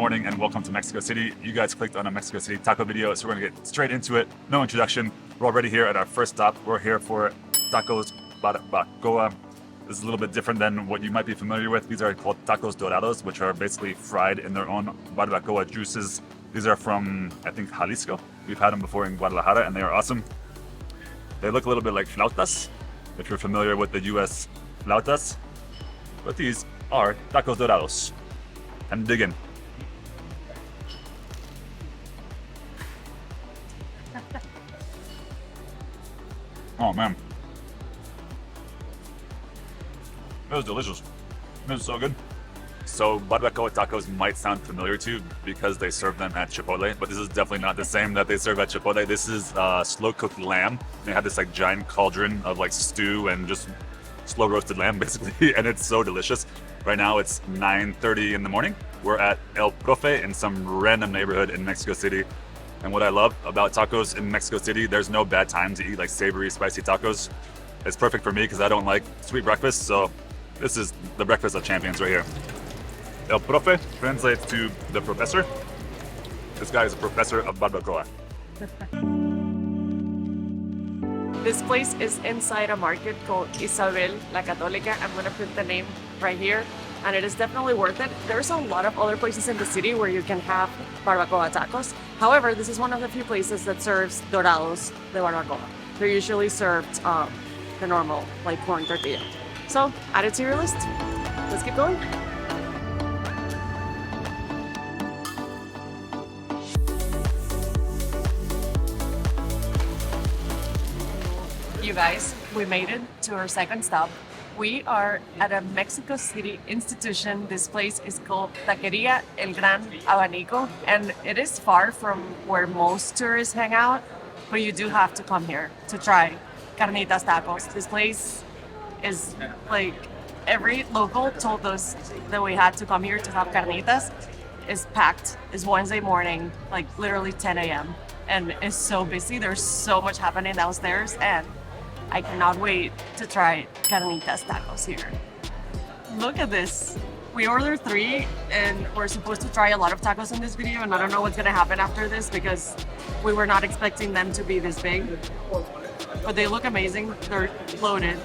morning and welcome to Mexico City. You guys clicked on a Mexico City taco video, so we're gonna get straight into it. No introduction. We're already here at our first stop. We're here for tacos barbacoa. This is a little bit different than what you might be familiar with. These are called tacos dorados, which are basically fried in their own barbacoa juices. These are from, I think, Jalisco. We've had them before in Guadalajara and they are awesome. They look a little bit like flautas, if you're familiar with the US flautas. But these are tacos dorados. And dig in. Oh man. It was delicious. It was so good. So barbacoa tacos might sound familiar to you because they serve them at Chipotle, but this is definitely not the same that they serve at Chipotle. This is slow cooked lamb. They have this like giant cauldron of like stew and just slow roasted lamb basically, and it's so delicious. Right now it's 9:30 in the morning. We're at El Profe in some random neighborhood in Mexico City. And what I love about tacos in Mexico City, there's no bad time to eat like savory, spicy tacos. It's perfect for me because I don't like sweet breakfast, so this is the breakfast of champions right here. El Profe translates to the professor. This guy is a professor of barbacoa. This place is inside a market called Isabel La Católica. I'm gonna put the name right here, and it is definitely worth it. There's a lot of other places in the city where you can have barbacoa tacos. However, this is one of the few places that serves dorados de barbacoa. They're usually served the normal, like corn tortilla. So, add it to your list. Let's keep going. You guys, we made it to our second stop. We are at a Mexico City institution. This place is called Taqueria El Gran Abanico, and it is far from where most tourists hang out, but you do have to come here to try carnitas tacos. This place is like, every local told us that we had to come here to have carnitas. It's packed. It's Wednesday morning, like literally 10 a.m. and it's so busy. There's so much happening downstairs, and I cannot wait to try carnitas tacos here. Look at this. We ordered 3 and we're supposed to try a lot of tacos in this video, and I don't know what's gonna happen after this because we were not expecting them to be this big. But they look amazing. They're loaded.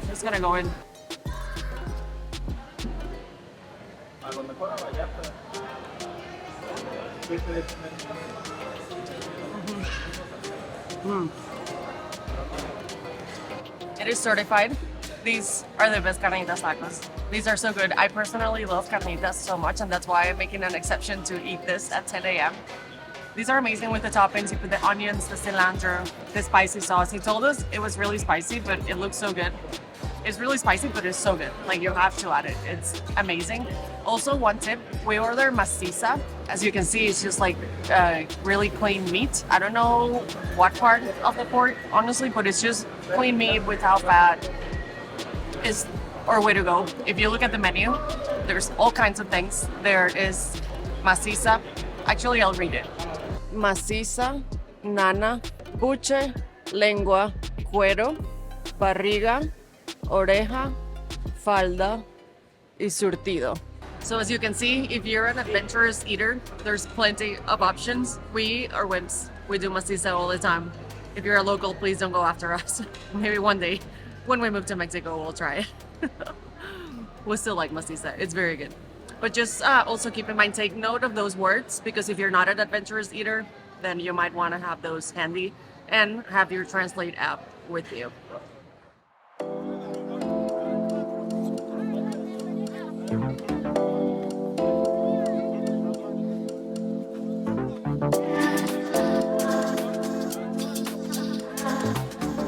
Just gonna go in. It is certified. These are the best carnitas tacos. These are so good. I personally love carnitas so much, and that's why I'm making an exception to eat this at 10 a.m. These are amazing with the toppings. You put the onions, the cilantro, the spicy sauce. He told us it was really spicy, but it looks so good. It's really spicy, but it's so good. Like, you have to add it. It's amazing. Also, one tip, we order maciza. As you can see, it's just like really clean meat. I don't know what part of the pork, honestly, but it's just clean meat without fat. Is our way to go. If you look at the menu, there's all kinds of things. There is maciza. Actually, I'll read it. Maciza, nana, buche, lengua, cuero, barriga, oreja, falda, y surtido. So as you can see, if you're an adventurous eater, there's plenty of options. We are wimps. We do maciza all the time. If you're a local, please don't go after us. Maybe one day, when we move to Mexico, we'll try it. We still like maciza. It's very good. But just also keep in mind, take note of those words, because if you're not an adventurous eater, then you might want to have those handy and have your Translate app with you.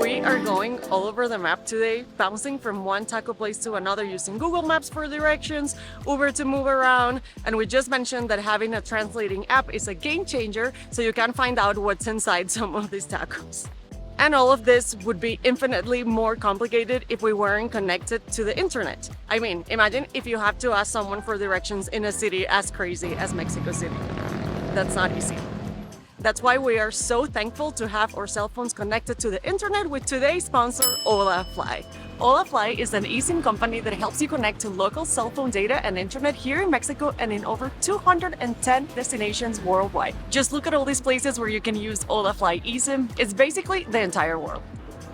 We are going all over the map today, bouncing from one taco place to another using Google Maps for directions, Uber to move around, and we just mentioned that having a translating app is a game changer, so you can find out what's inside some of these tacos. And all of this would be infinitely more complicated if we weren't connected to the internet. I mean, imagine if you have to ask someone for directions in a city as crazy as Mexico City. That's not easy. That's why we are so thankful to have our cell phones connected to the internet with today's sponsor, HolaFly. HolaFly is an eSIM company that helps you connect to local cell phone data and internet here in Mexico and in over 210 destinations worldwide. Just look at all these places where you can use HolaFly eSIM. It's basically the entire world.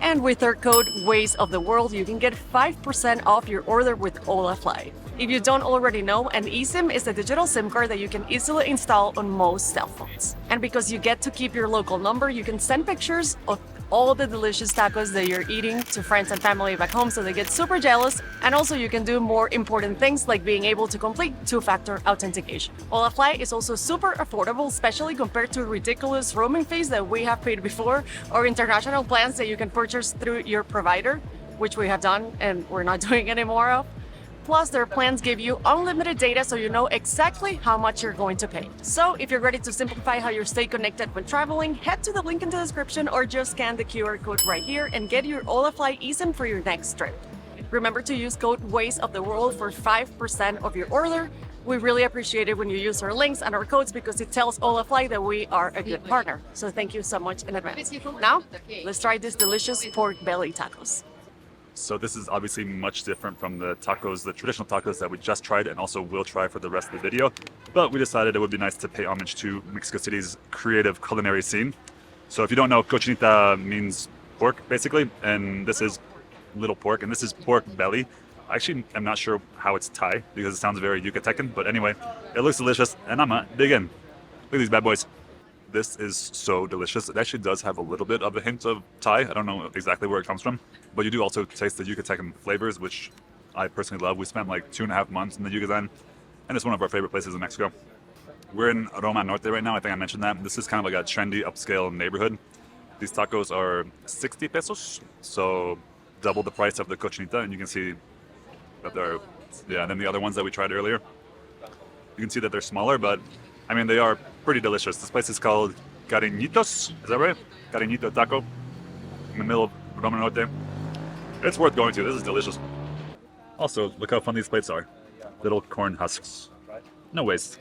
And with our code Ways of the World, you can get 5% off your order with HolaFly. If you don't already know, an eSIM is a digital SIM card that you can easily install on most cell phones. And because you get to keep your local number, you can send pictures of all the delicious tacos that you're eating to friends and family back home so they get super jealous. And also you can do more important things like being able to complete two-factor authentication. HolaFly is also super affordable, especially compared to ridiculous roaming fees that we have paid before or international plans that you can purchase through your provider, which we have done and we're not doing anymore of. Plus, their plans give you unlimited data so you know exactly how much you're going to pay. So if you're ready to simplify how you stay connected when traveling, head to the link in the description or just scan the QR code right here and get your HolaFly eSIM for your next trip. Remember to use code Ways of the World for 5% of your order. We really appreciate it when you use our links and our codes because it tells HolaFly that we are a good partner. So thank you so much in advance. Now, let's try these delicious pork belly tacos. So this is obviously much different from the tacos, the traditional tacos that we just tried and also will try for the rest of the video. But we decided it would be nice to pay homage to Mexico City's creative culinary scene. So if you don't know, cochinita means pork, basically, and this is little pork, and this is pork belly. I actually am not sure how it's Thai because it sounds very Yucatecan, but anyway, it looks delicious, and I'm gonna dig in. Look at these bad boys. This is so delicious. It actually does have a little bit of a hint of Thai. I don't know exactly where it comes from, but you do also taste the Yucatecan flavors, which I personally love. We spent like 2.5 months in the Yucatan, and it's one of our favorite places in Mexico. We're in Roma Norte right now. I think I mentioned that. This is kind of like a trendy upscale neighborhood. These tacos are 60 pesos, so double the price of the cochinita, and you can see that they're, yeah, and then the other ones that we tried earlier, you can see that they're smaller, but I mean, they are pretty delicious. This place is called Carnitas, is that right? Cariñito Taco, in the middle of Roma Norte. It's worth going to. This is delicious. Also, look how fun these plates are. Little corn husks. No waste.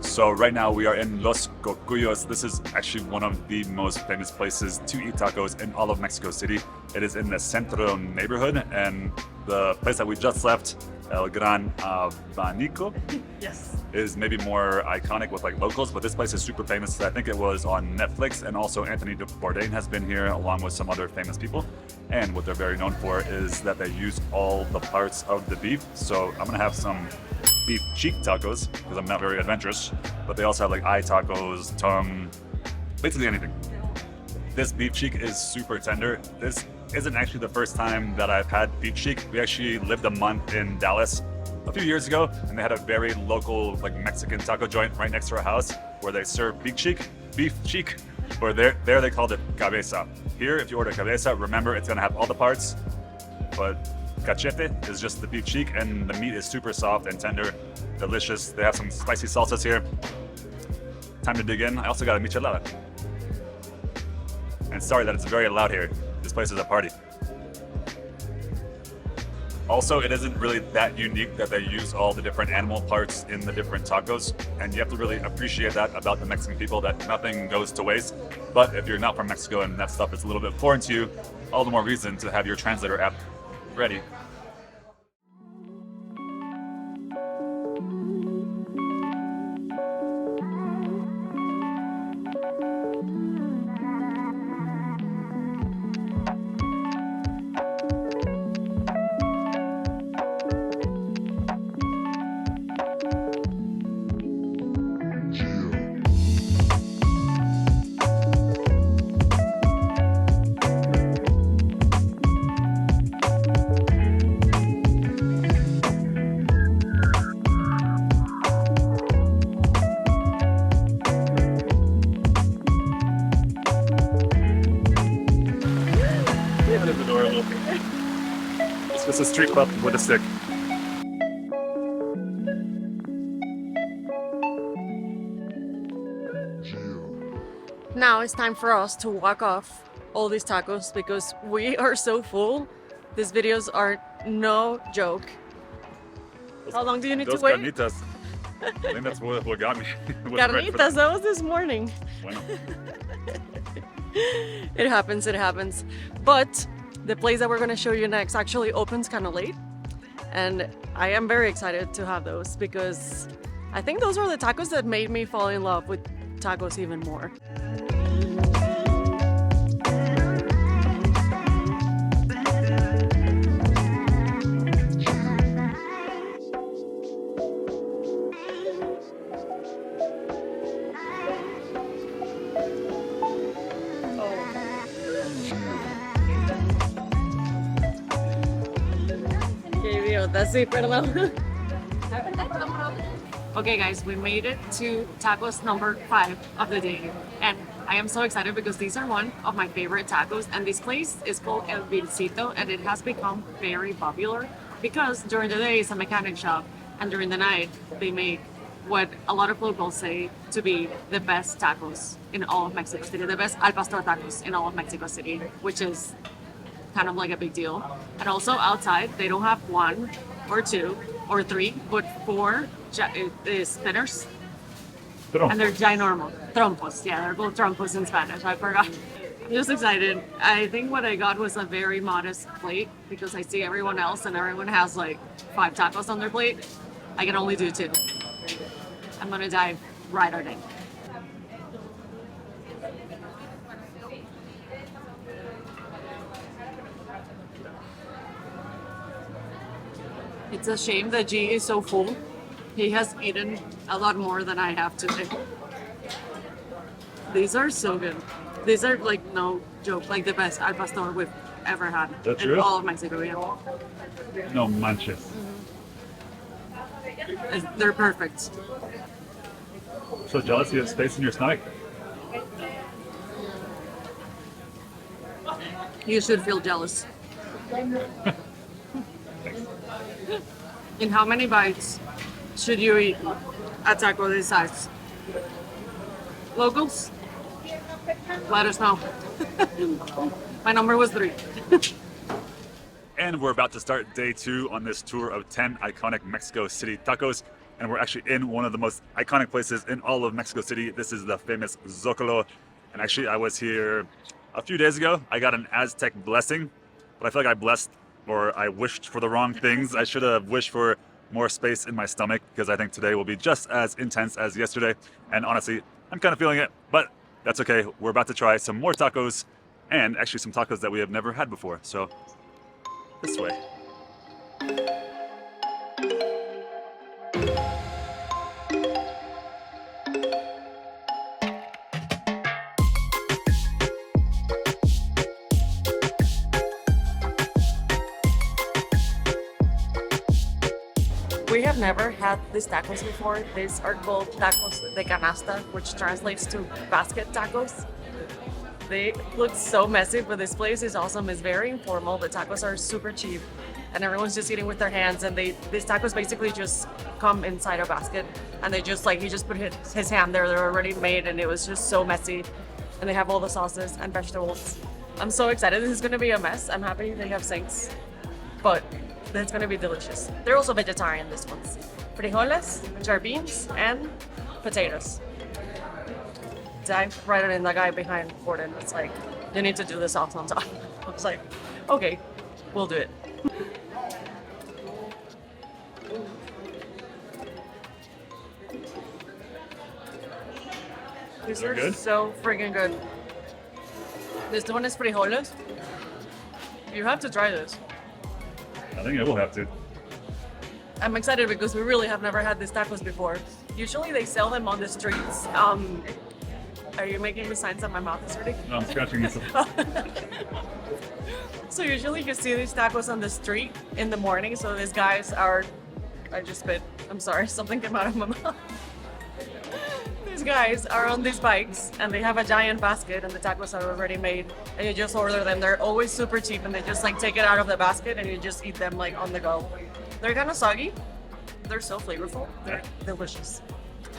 So right now we are in Los Cocuyos. This is actually one of the most famous places to eat tacos in all of Mexico City. It is in the Centro neighborhood, and the place that we just left, El Gran Abanico, Yes. is maybe more iconic with like locals, but this place is super famous. I think it was on Netflix, and also Anthony Bourdain has been here along with some other famous people. And what they're very known for is that they use all the parts of the beef. So I'm gonna have some beef cheek tacos because I'm not very adventurous, but they also have like eye tacos, tongue, basically anything. This beef cheek is super tender. This isn't actually the first time that I've had beef cheek. We actually lived a month in Dallas a few years ago, and they had a very local like Mexican taco joint right next to our house where they serve beef cheek, or there they called it cabeza. Here, if you order cabeza, remember it's gonna have all the parts, but cachete is just the beef cheek, and the meat is super soft and tender, delicious. They have some spicy salsas here. Time to dig in. I also got a michelada. And sorry that it's very loud here. This place is a party. Also, it isn't really that unique that they use all the different animal parts in the different tacos, and you have to really appreciate that about the Mexican people, that nothing goes to waste. But if you're not from Mexico and that stuff is a little bit foreign to you, all the more reason to have your translator app ready. It's just a street club with a stick. Now it's time for us to walk off all these tacos because we are so full. These videos are no joke. How long do you need to Those wait? carnitas. I think that's what got me. Wasn't ready for Carnitas, that was this morning. Bueno. It happens, it happens. But the place that we're gonna show you next actually opens kind of late. And I am very excited to have those because I think those were the tacos that made me fall in love with tacos even more. Sí, perdón. Okay guys, we made it to tacos number 5 of the day. And I am so excited because these are one of my favorite tacos. And this place is called El Vilcito and it has become very popular because during the day it's a mechanic shop and during the night they make what a lot of locals say to be the best tacos in all of Mexico City, the best al pastor tacos in all of Mexico City, which is kind of like a big deal. And also outside, they don't have 1 or 2 or 3, but 4 spinners. And they're ginormous. Trompos, yeah, they're called trompos in Spanish, I forgot. I'm just excited. I think what I got was a very modest plate because I see everyone else and everyone has like 5 tacos on their plate. I can only do 2. I'm gonna dive right on it. It's a shame that G is so full. He has eaten a lot more than I have today. These are so good. These are like no joke, like the best al pastor we've ever had That's in true? all of Mexico. Yeah. No manches. They're perfect. So jealous you have space in your stomach. You should feel jealous. In how many bites should you eat a taco this size? Locals? Let us know. My number was 3. And we're about to start day 2 on this tour of 10 iconic Mexico City tacos. And we're actually in one of the most iconic places in all of Mexico City. This is the famous Zocalo. And actually I was here a few days ago. I got an Aztec blessing, but I feel like I blessed or I wished for the wrong things. I should have wished for more space in my stomach because I think today will be just as intense as yesterday. And honestly, I'm kind of feeling it, but that's okay. We're about to try some more tacos and actually some tacos that we have never had before. So this way. We have never had these tacos before. These are called tacos de canasta, which translates to basket tacos. They look so messy, but this place is awesome. It's very informal. The tacos are super cheap and everyone's just eating with their hands. And these tacos basically just come inside a basket and they just like, he just put his hand there. They're already made and it was just so messy. And they have all the sauces and vegetables. I'm so excited. This is gonna be a mess. I'm happy they have sinks, but it's gonna be delicious. They're also vegetarian, this one's. Frijoles, jar beans, and potatoes. Dive right in the guy behind Gordon. It's like, you need to do the sauce on top. I was like, okay, we'll do it. These are good? so freaking good. This one is frijoles. You have to try this. I think I will have to. I'm excited because we really have never had these tacos before. Usually they sell them on the streets. Are you making me signs that my mouth is hurting? No, I'm scratching myself. So usually you see these tacos on the street in the morning. So these guys are, I just spit. I'm sorry, something came out of my mouth. these guys are on these bikes and they have a giant basket and the tacos are already made and you just order them. They're always super cheap and they just like take it out of the basket and you just eat them like on the go. They're kind of soggy. They're so flavorful. They're delicious.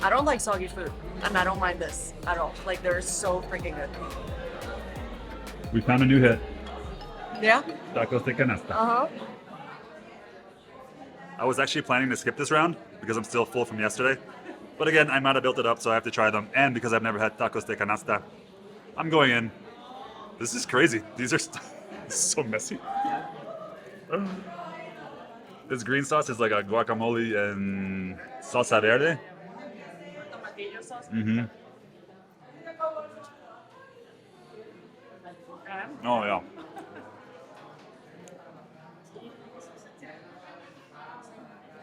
I don't like soggy food and I don't mind this at all. Like they're so freaking good. We found a new hit. Yeah? Tacos de canasta. Uh-huh. I was actually planning to skip this round because I'm still full from yesterday. But again, I might have built it up, so I have to try them. And because I've never had tacos de canasta, I'm going in. This is crazy. These are so messy. This green sauce is like a guacamole and salsa verde. Tomatillo sauce. Mm-hmm. Oh, yeah.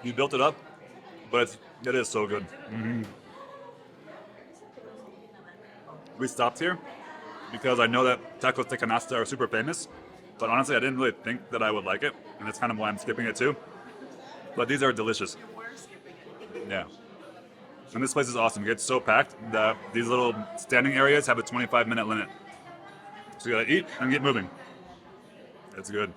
You built it up, but it is so good. Mm-hmm. We stopped here because I know that tacos de canasta are super famous, but honestly, I didn't really think that I would like it, and that's kind of why I'm skipping it too. But these are delicious. Yeah. And this place is awesome. It gets so packed that these little standing areas have a 25-minute limit. So you gotta eat and get moving. It's good.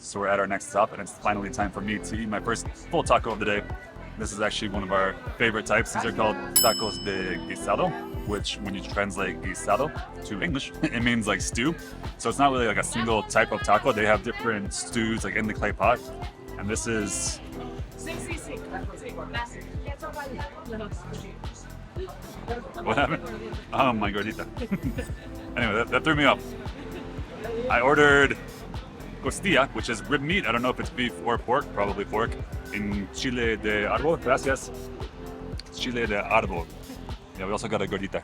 So we're at our next stop, and it's finally time for me to eat my first full taco of the day. This is actually one of our favorite types. These are called tacos de guisado, which when you translate guisado to English, it means like stew. So it's not really like a single type of taco. They have different stews like in the clay pot. And this is... What happened? Oh, my gordita. Anyway, that threw me off. I ordered costilla, which is rib meat. I don't know if it's beef or pork, probably pork, in chile de árbol. Gracias. Chile de árbol. Yeah, we also got a gordita.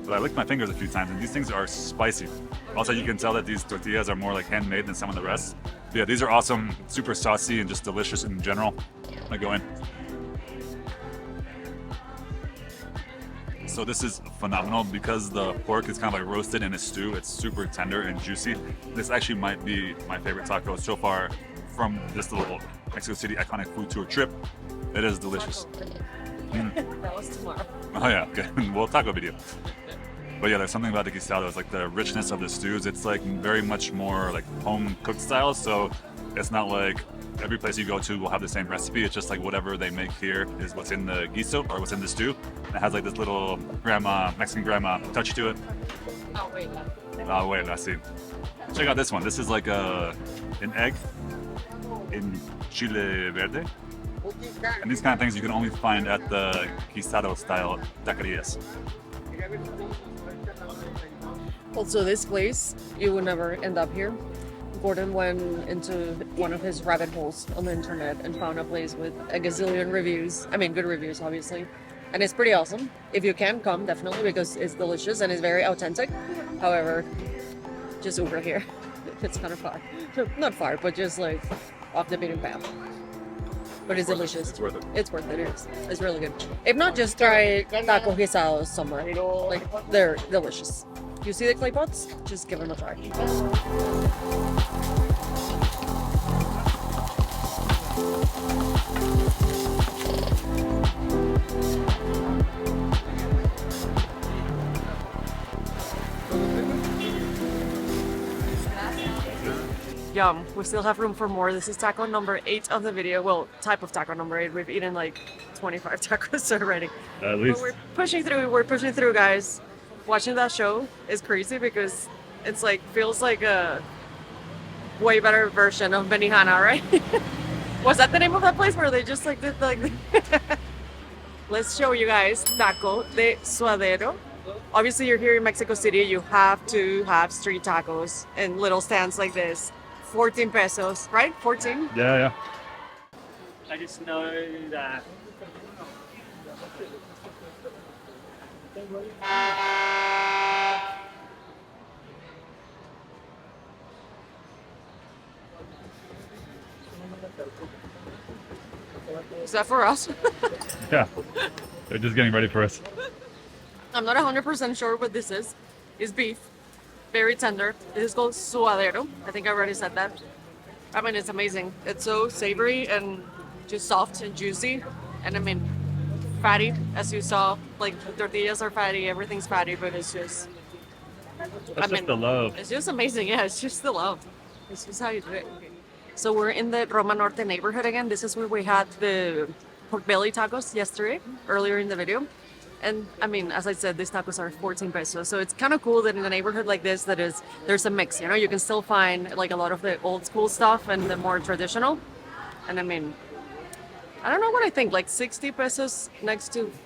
But I licked my fingers a few times, and these things are spicy. Also, you can tell that these tortillas are more like handmade than some of the rest. But yeah, these are awesome, super saucy, and just delicious in general. I go in. So this is phenomenal because the pork is kind of like roasted in a stew. It's super tender and juicy. This actually might be my favorite taco so far from this little Mexico City iconic food tour trip. It is delicious. That was tomorrow. Oh yeah, okay. Well, taco video. But yeah, there's something about the guisado. It's like the richness of the stews. It's like very much more like home cooked style. So it's not like every place you go to will have the same recipe. It's just like whatever they make here is what's in the guiso or what's in the stew. And it has like this little Mexican grandma touch to it. Oh, wait. Oh wait, I see. Check out this one. This is like an egg in chile verde. And these kind of things you can only find at the guisado style taquerias. Also, this place, you would never end up here. Gordon went into one of his rabbit holes on the internet and found a place with a gazillion reviews. I mean, good reviews, obviously. And it's pretty awesome. If you can, come, definitely, because it's delicious and it's very authentic. However, just over here, it's kind of far. Not far, but just like off the beaten path. But it's delicious. It's worth it. It's worth it. It is. It's really good. If not, just try taco guisados somewhere. Like, they're delicious. You see the clay pots? Just give them a try. Yum. We still have room for more. This is taco number 8 of the video. Well, type of taco number 8. We've eaten like 25 tacos already. At least. But we're pushing through. We're pushing through, guys. Watching that show is crazy because it's like feels like a way better version of Benihana, right? Was that the name of that place where they just like did like? Let's show you guys taco de suadero. Obviously, you're here in Mexico City. You have to have street tacos and little stands like this. 14 pesos, right? 14. Yeah. I just know that Is that for us? Yeah, they're just getting ready for us. I'm not 100% sure what this is. It's beef, very tender. This is called suadero. I think I already said that. I mean, it's amazing. It's so savory and just soft and juicy. And I mean, fatty, as you saw. Like, the tortillas are fatty, everything's fatty, but it's just... That's just the love. It's just amazing. Yeah, it's just the love. It's just how you do it. Okay. So we're in the Roma Norte neighborhood again. This is where we had the pork belly tacos yesterday, earlier in the video. And I mean, as I said, these tacos are 14 pesos. So it's kind of cool that in a neighborhood like this, there's a mix. You know, you can still find like a lot of the old school stuff and the more traditional. And I mean, I don't know what I think. Like 60 pesos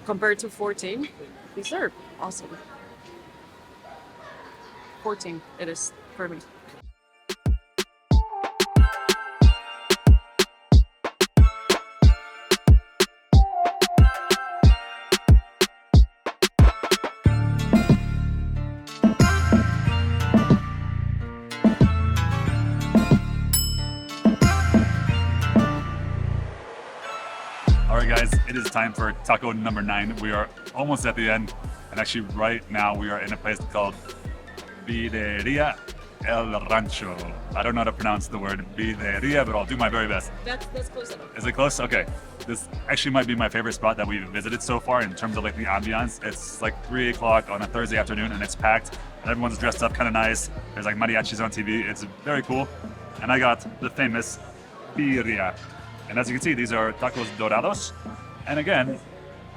compared to 14. These are awesome. 14 it is for me. Alright guys, it is time for taco number 9. We are almost at the end, and actually right now we are in a place called Birria El Rancho. I don't know how to pronounce the word Birria, but I'll do my very best. That's close enough. Is it close? Okay. This actually might be my favorite spot that we've visited so far in terms of like the ambiance. It's like 3 o'clock on a Thursday afternoon and it's packed. And everyone's dressed up kind of nice. There's like mariachis on TV. It's very cool. And I got the famous birria. And as you can see, these are tacos dorados. And again,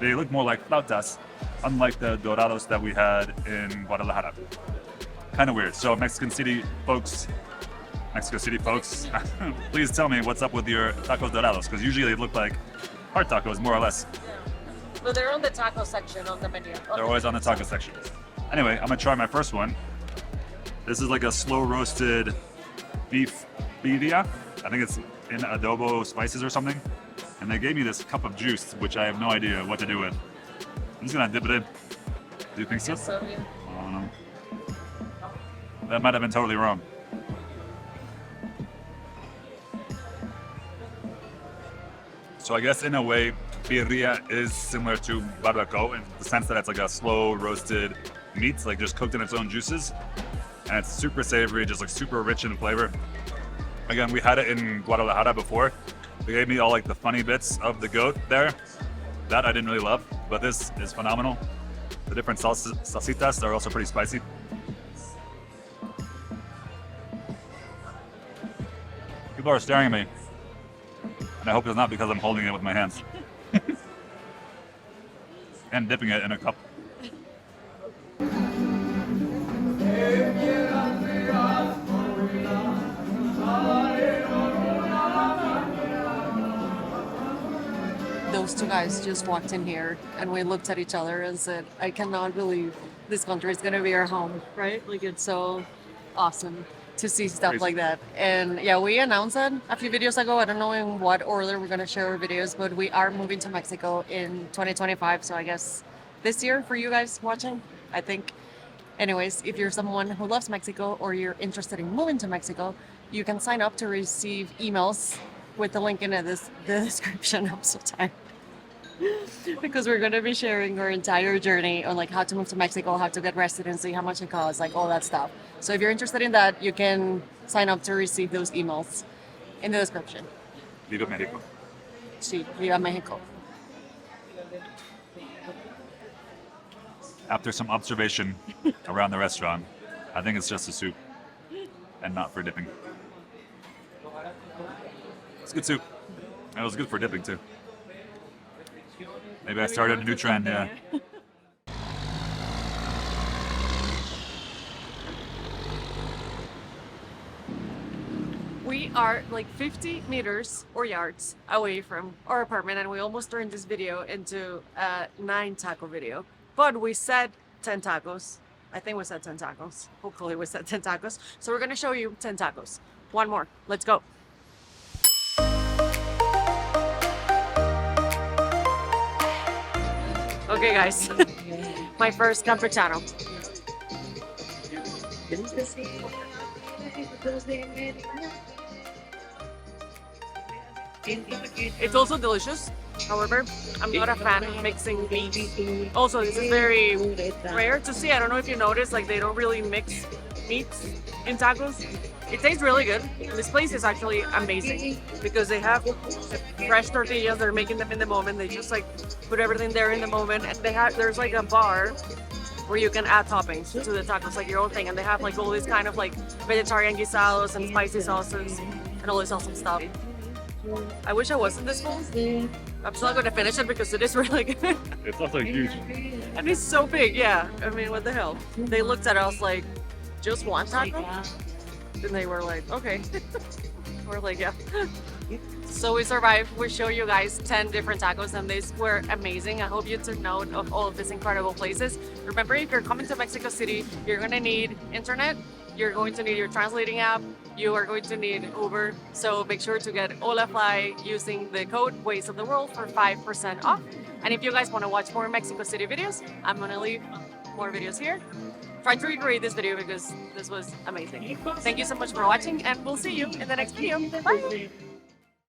they look more like flautas, unlike the dorados that we had in Guadalajara. Kind of weird. So Mexico City folks, please tell me what's up with your tacos dorados, because usually they look like hard tacos, more or less. But they're on the taco section on the menu. They're always on the taco section. Anyway, I'm gonna try my first one. This is like a slow roasted beef birria. I think it's in adobo spices or something. And they gave me this cup of juice, which I have no idea what to do with. I'm just gonna dip it in. Do you think so? So, yeah. I don't know. That might have been totally wrong. So I guess in a way, birria is similar to barbacoa in the sense that it's like a slow roasted meat, like just cooked in its own juices. And it's super savory, just like super rich in flavor. Again, we had it in Guadalajara before. They gave me all like the funny bits of the goat there. That I didn't really love, but this is phenomenal. The different salsitas are also pretty spicy. People are staring at me. And I hope it's not because I'm holding it with my hands. And dipping it in a cup. Those two guys just walked in here and we looked at each other and said, I cannot believe this country is going to be our home, right? Like, it's so awesome to see stuff Crazy. like that. And yeah, we announced that a few videos ago. I don't know in what order we're going to share our videos, but we are moving to Mexico in 2025. So I guess this year for you guys watching, I think. Anyways, if you're someone who loves Mexico or you're interested in moving to Mexico, you can sign up to receive emails with the link in the description. I'm so tired. Because we're going to be sharing our entire journey on like how to move to Mexico, how to get residency, how much it costs, like all that stuff. So if you're interested in that, you can sign up to receive those emails in the description. Viva Mexico. Sí, viva Mexico. After some observation around the restaurant, I think it's just a soup and not for dipping. It's good soup. It was good for dipping too. Maybe I started a new trend, yeah. We are like 50 meters or yards away from our apartment, and we almost turned this video into a 9 taco video. But we said 10 tacos. I think we said 10 tacos. Hopefully we said 10 tacos. So we're gonna show you 10 tacos. One more. Let's go. Okay, guys. my first campechano. It's also delicious. However, I'm not a fan of mixing meats. Also, this is very rare to see. I don't know if you notice, like they don't really mix meats in tacos. It tastes really good. This place is actually amazing because they have fresh tortillas. They're making them in the moment. They just like put everything there in the moment, and there's like a bar where you can add toppings to the tacos, like your own thing. And they have like all these kind of like vegetarian guisados and spicy sauces and all this awesome stuff. I wish I wasn't this full. I'm still going to finish it because it is really good. It's also huge. And it's so big, yeah. I mean, what the hell? They looked at us like, just one taco? And they were like, okay. We're like, yeah. So we survived. We show you guys 10 different tacos and these were amazing. I hope you took note of all of these incredible places. Remember, if you're coming to Mexico City, you're going to need internet. You're going to need your translating app. You are going to need Uber. So make sure to get Olafly using the code Ways of the World for 5% off. And if you guys want to watch more Mexico City videos, I'm going to leave more videos here. Try to recreate this video because this was amazing. Thank you so much for watching and we'll see you in the next video. Bye!